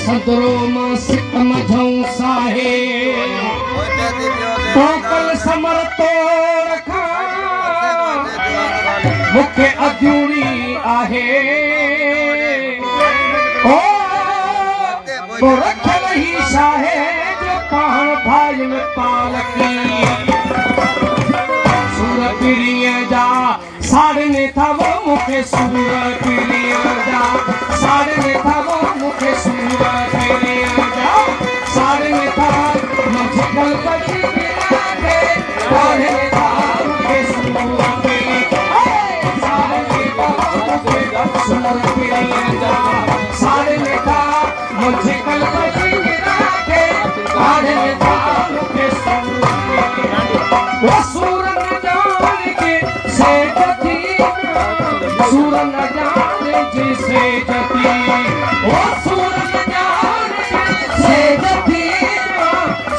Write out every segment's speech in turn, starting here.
संतरो मां सिक मझऊं साहे टोकल समर तोड़ खां मुखे अधूरी आहे ओ तो रखल ही शाहे जो पाण भाई में पालकी सूर पीड़ीअ जा साड़ने था वो मुखे सूर पीड़ीअ जा साड़ने था वो मुखे सूर पीड़ीअ जा साड़ने था मुझे कल बची बिना के साड़ने था मुखे सूर पीड़ीअ साड़ने था मुखे सूर पीड़ीअ जा साड़ने था मुझे कल बची बिना के साड़ने था मुखे सूर पीड़ीअ वो सूर न जाने के से सूर न जाने जिसे जती ओ सूर न जाने से जती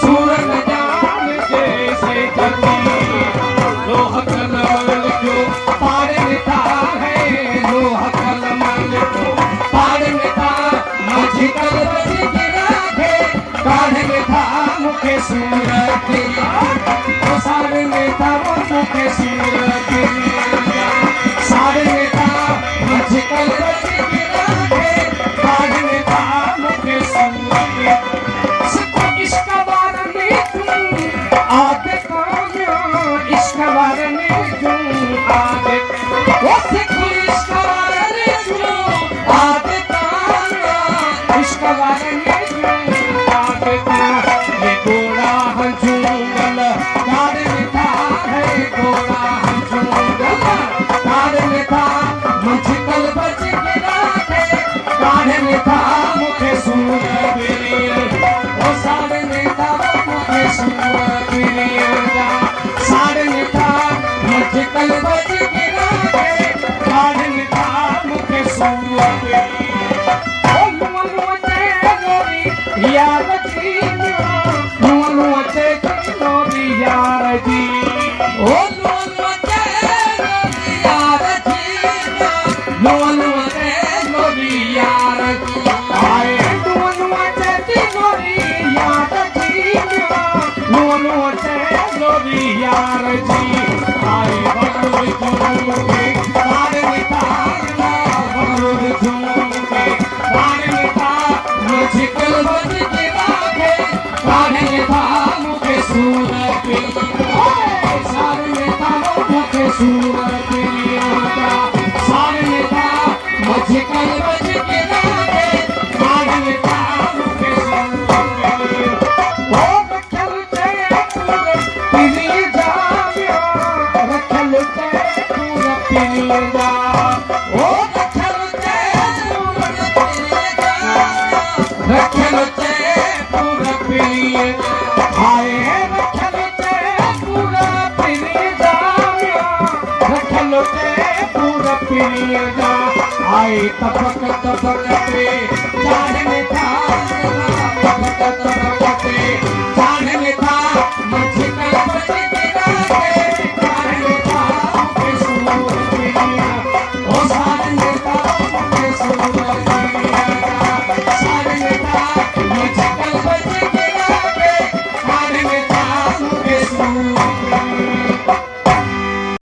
सूर न जाने जैसे जती लोह कलम जो पार मिटा है लोह कलम जो पार मिटा मुझे कल बच गिरा है काढ़ में था मुखे सूर के ओ सारे में था मुखे सूर के सारे में था मुझे कल बच गिरा है काढ़ में था मुखे सूर के सिको इश्क वारने तू आदे कान्या इश्क वारने तू आदे वो सिको इश्क वारने तू आदे कान्या इश्क वारने तू आदे कान्या ये गोरा हंझूंगल काढ़ में था है गोरा हंझूंगल काढ़ में था मुझे कल बच गिरा है काढ़ में था मुखे सूर पीड़ीअ ओ साढ़े में था मुखे सूर पीड़ीअ जा साढ़े में था मुझे कल बच गिरा है काढ़ में था मुखे सूर पीड़ीअ ओ नुआ नुआ ते गोरी यार जी नुआ नुआ ते गोरी यार जी ओ नुआ नुआ ते गोरी यार जी नुआ नुआ ते गोरी यार आए नुआ नुआ ते गोरी यार जी नुआ नुआ ते गोरी यार जी आए बगल झूमके बारे में तारना बगल झूमके बारे में तार मुझे कल बच गिरा है बारे में तार मुखे सूर पीड़ीअ सारे में तार मुखे सूर पीड़ीअ सारे में तार मुझे कल बच गिरा है बारे में तार मुखे सूर पीड़ीअ ओ रखल ते पूर पीड़ीअ जा रखल ते पूर पीड़ीअ जा ओ रखल ते पूर पीड़ीअ जा रखल ते पूर पीड़ीअ आए रखल ते पूर पीड़ीअ जा रखल ते पूर पीड़ीअ जा आए तबक तबक ते चाढ़ में था तबक तबक ते